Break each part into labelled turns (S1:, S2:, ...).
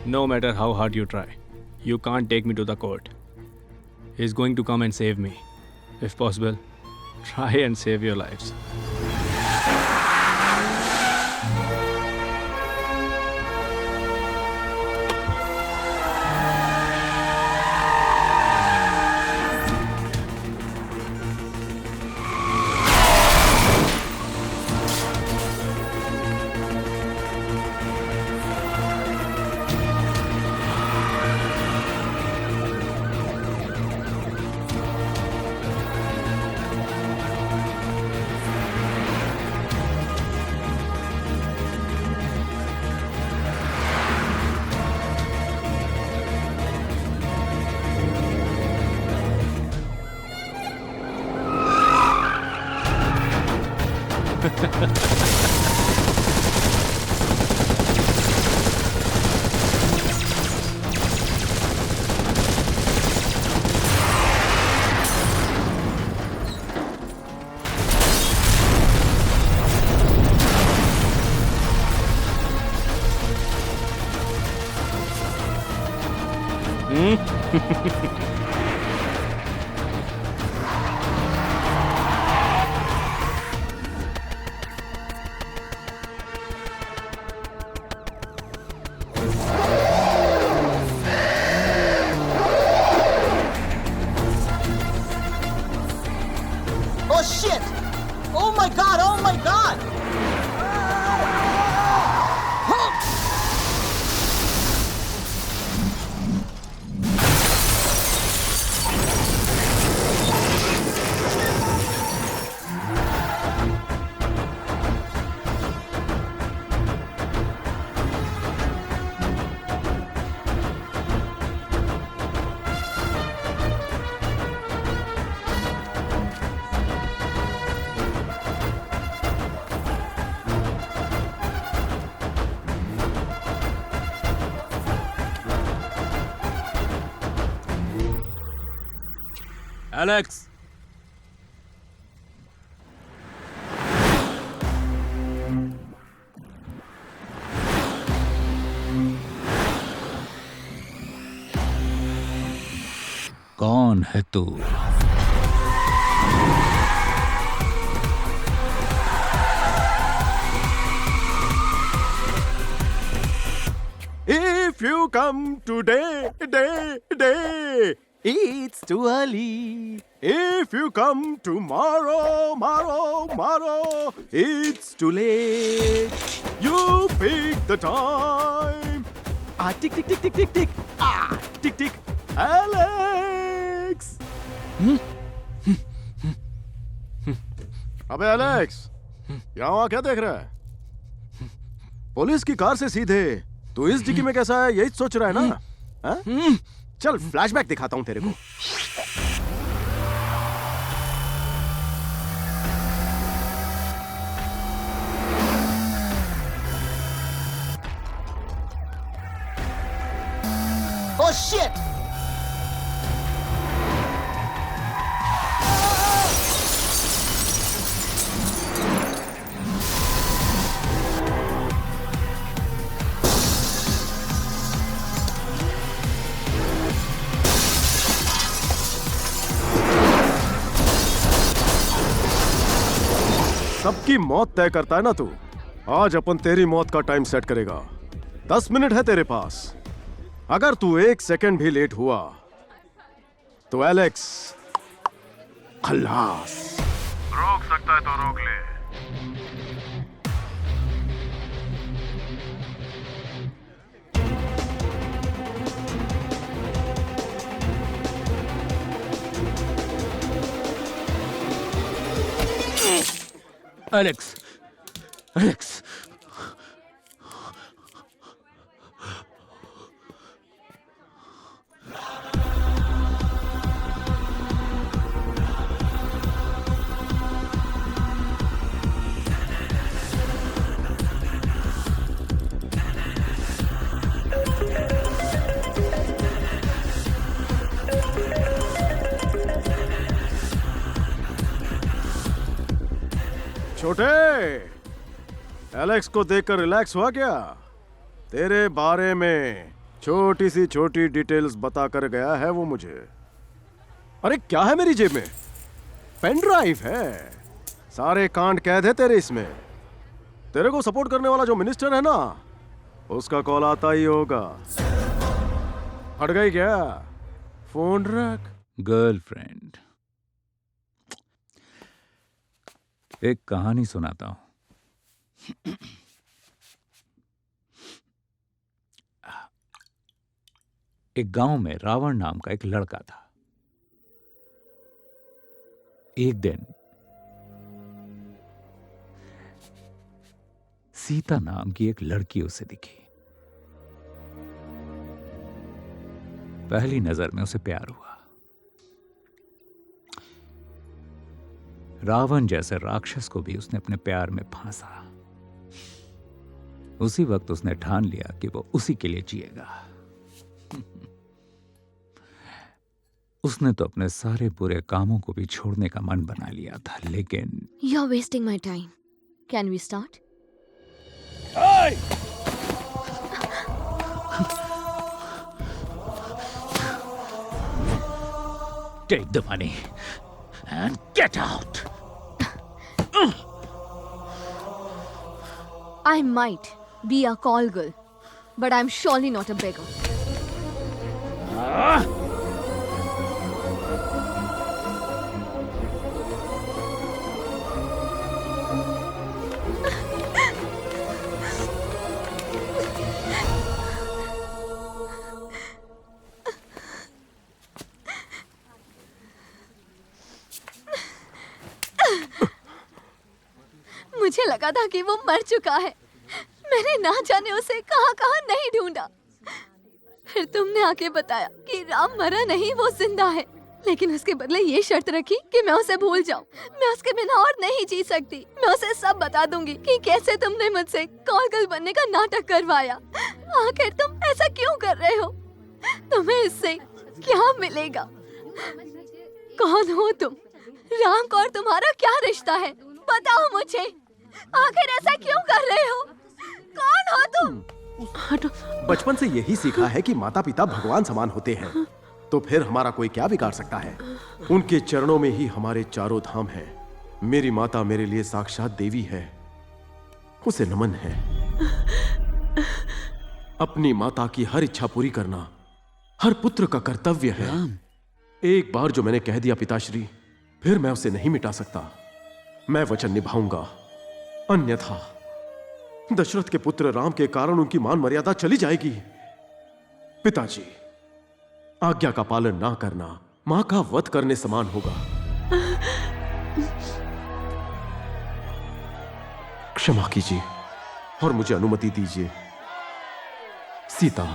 S1: No matter how hard you try, you can't take me to the court. He's going to come and save me. If possible, try and save your lives.
S2: Oh shit! Oh my god! Oh my god!
S1: Alex!
S3: कौन है तू?
S4: If you come today, it's too early. If you come tomorrow, it's too late. You pick the time. Tick, tick, tick, tick, tick, tick. Tick, tick. Alex. अबे Alex, यहाँ क्या देख रहा है? Police की कार से सीधे तू इस डिक्की में कैसा है, यही सोच रहा है ना? हाँ? चल फ्लैशबैक दिखाता हूं तेरे को।
S2: Oh shit!
S4: सबकी मौत तय करता है ना तू। आज अपन तेरी मौत का टाइम सेट करेगा। 10 मिनट है तेरे पास। अगर तू 1 सेकंड भी लेट हुआ तो एलेक्स खल्लास।
S5: रोक सकता है तो रोक ले।
S3: एलेक्स, एलेक्स,
S4: छोटे, एलेक्स को देखकर रिलैक्स हुआ क्या? तेरे बारे में छोटी सी छोटी डिटेल्स बता कर गया है वो मुझे। अरे क्या है मेरी जेब में? पेन ड्राइव है, सारे कांड कैद है तेरे इसमें। तेरे को सपोर्ट करने वाला जो मिनिस्टर है ना, उसका कॉल आता ही होगा। हट गई क्या? फोन रख।
S3: गर्लफ्रेंड, एक कहानी सुनाता हूं। एक गांव में रावण नाम का एक लड़का था। एक दिन सीता नाम की एक लड़की उसे दिखी। पहली नजर में उसे प्यार हुआ। रावण जैसे राक्षस को भी उसने अपने प्यार में फांसा। उसी वक्त उसने ठान लिया कि वो उसी के लिए जिएगा। उसने तो अपने सारे बुरे कामों को भी छोड़ने का मन बना लिया था, लेकिन
S6: You're wasting my time. Can we start?
S3: take the money and get out.
S6: I might be a call girl, but I'm surely not a beggar. मुझे लगा था कि वो मर चुका है। मैंने ना जाने उसे कहां कहां नहीं ढूंढा। फिर तुमने आके बताया कि राम मरा नहीं, वो जिंदा है। लेकिन उसके बदले ये शर्त रखी कि मैं उसे भूल जाऊं। मैं उसके बिना और नहीं जी सकती। मैं उसे सब बता दूंगी कि कैसे तुमने मुझसे कॉल गर्ल बनने का नाटक करवाया। आखिर तुम ऐसा क्यों कर रहे हो? तुम्हें इससे क्या मिलेगा? कौन हो तुम? राम को और तुम्हारा क्या रिश्ता है? बताओ मुझे। आखिर ऐसा क्यों कर रहे हो? कौन हो तुम?
S4: बचपन से यही सीखा है कि माता पिता भगवान समान होते हैं, तो फिर हमारा कोई क्या बिगाड़ सकता है? उनके चरणों में ही हमारे चारों धाम हैं। मेरी माता मेरे लिए साक्षात देवी है, उसे नमन है। अपनी माता की हर इच्छा पूरी करना हर पुत्र का कर्तव्य है। एक बार जो मैंने कह दिया पिताश्री, फिर मैं उसे नहीं मिटा सकता। मैं वचन निभाऊंगा, अन्यथा दशरथ के पुत्र राम के कारण उनकी मान मर्यादा चली जाएगी। पिताजी, आज्ञा का पालन ना करना मां का वध करने समान होगा। क्षमा कीजिए और मुझे अनुमति दीजिए। सीता।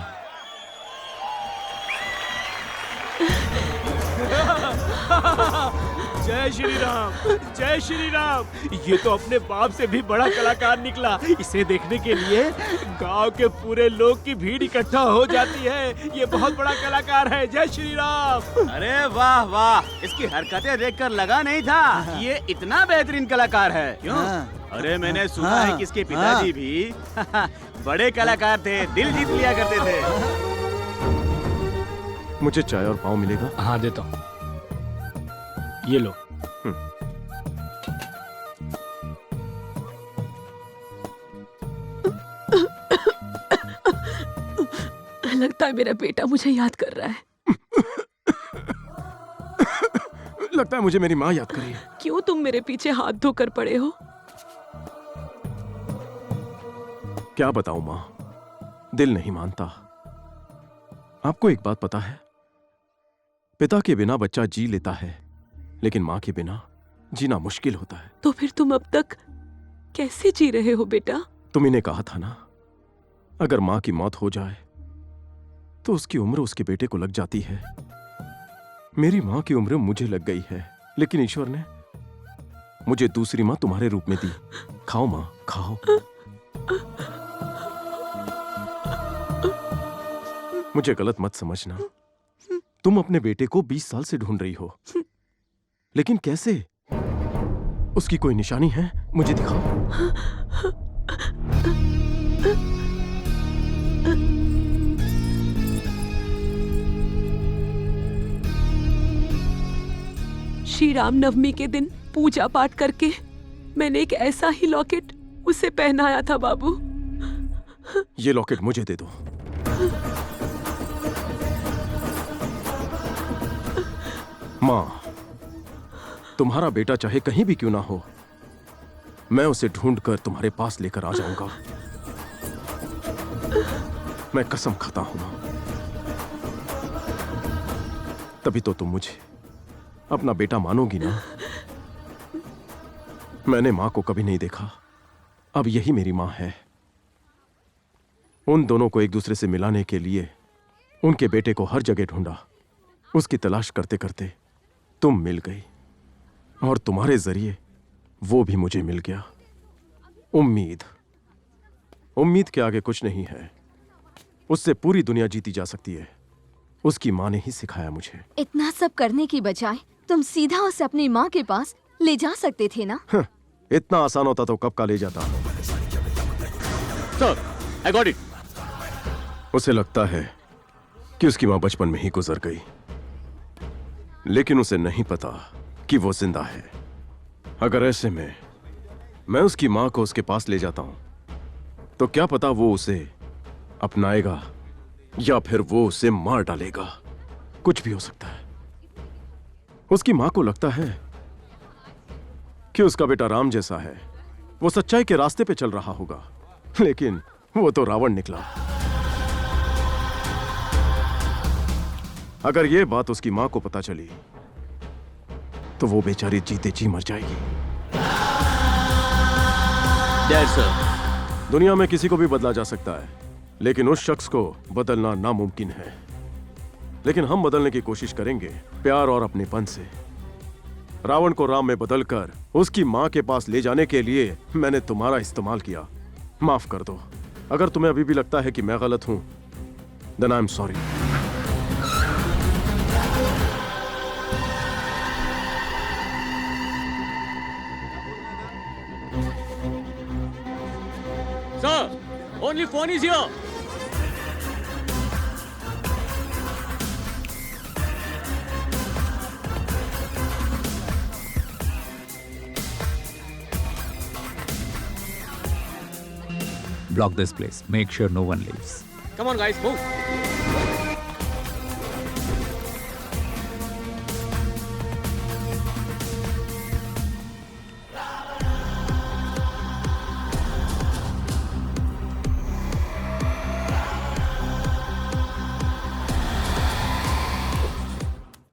S1: जय श्री राम, जय श्री राम। ये तो अपने बाप से भी बड़ा कलाकार निकला। इसे देखने के लिए गांव के पूरे लोग की भीड़ इकट्ठा हो जाती है। ये बहुत बड़ा कलाकार है। जय श्री राम।
S7: अरे वाह वाह, इसकी हरकतें देखकर लगा नहीं था ये इतना बेहतरीन कलाकार है। क्यों? अरे मैंने सुना है कि इसके पिताजी भी बड़े कलाकार थे, दिल जीत लिया करते थे।
S4: मुझे चाय और पाव मिलेगा?
S1: हाँ देता हूँ, ये लो।
S8: लगता है मेरा बेटा मुझे याद कर रहा है।
S4: लगता है मुझे मेरी माँ याद करी है।
S8: क्यों तुम मेरे पीछे हाथ धोकर पड़े हो?
S4: क्या बताऊं माँ, दिल नहीं मानता। आपको एक बात पता है, पिता के बिना बच्चा जी लेता है, लेकिन माँ के बिना जीना मुश्किल होता है।
S8: तो फिर तुम अब तक कैसे जी रहे हो बेटा?
S4: तुम ने कहा था ना, अगर माँ की मौत हो जाए तो उसकी उम्र उसके बेटे को लग जाती है। मेरी माँ की उम्र मुझे लग गई है, लेकिन ईश्वर ने मुझे दूसरी माँ तुम्हारे रूप में दी। खाओ माँ, खाओ। मुझे गलत मत समझना। तुम अपने बेटे को 20 साल से ढूंढ रही हो, लेकिन कैसे? उसकी कोई निशानी है? मुझे दिखाओ।
S8: श्री राम नवमी के दिन पूजा पाठ करके मैंने एक ऐसा ही लॉकेट उसे पहनाया था बाबू।
S4: ये लॉकेट मुझे दे दो। माँ, तुम्हारा बेटा चाहे कहीं भी क्यों ना हो, मैं उसे ढूंढकर तुम्हारे पास लेकर आ जाऊंगा। मैं कसम खाता हूं मां। तभी तो तुम मुझे अपना बेटा मानोगी ना। मैंने मां को कभी नहीं देखा, अब यही मेरी मां है। उन दोनों को एक दूसरे से मिलाने के लिए उनके बेटे को हर जगह ढूंढा। उसकी तलाश करते करते तुम मिल गई और तुम्हारे जरिए वो भी मुझे मिल गया। उम्मीद के आगे कुछ नहीं है। उससे पूरी दुनिया जीती जा सकती है। उसकी मां ने ही सिखाया मुझे।
S6: इतना सब करने की बजाय तुम सीधा उसे अपनी माँ के पास ले जा सकते थे ना।
S4: इतना आसान होता तो कब का ले जाता।
S7: Sir, I got it.
S4: उसे लगता है कि उसकी मां बचपन में ही गुजर गई, लेकिन उसे नहीं पता कि वो जिंदा है। अगर ऐसे में मैं उसकी मां को उसके पास ले जाता हूं, तो क्या पता वो उसे अपनाएगा या फिर वो उसे मार डालेगा। कुछ भी हो सकता है। उसकी मां को लगता है कि उसका बेटा राम जैसा है, वो सच्चाई के रास्ते पे चल रहा होगा, लेकिन वो तो रावण निकला। अगर ये बात उसकी मां को पता चली तो वो बेचारी जीते जी मर जाएगी।
S7: डैड सर,
S4: दुनिया में किसी को भी बदला जा सकता है, लेकिन उस शख्स को बदलना नामुमकिन है। लेकिन हम बदलने की कोशिश करेंगे प्यार और अपनेपन से। रावण को राम में बदलकर उसकी मां के पास ले जाने के लिए मैंने तुम्हारा इस्तेमाल किया। माफ कर दो। अगर तुम्हें अभी भी लगता है कि मैं गलत हूं, then I am sorry.
S7: Sir, only phone is here.
S3: Block this place. Make sure no one leaves.
S7: Come on guys, move.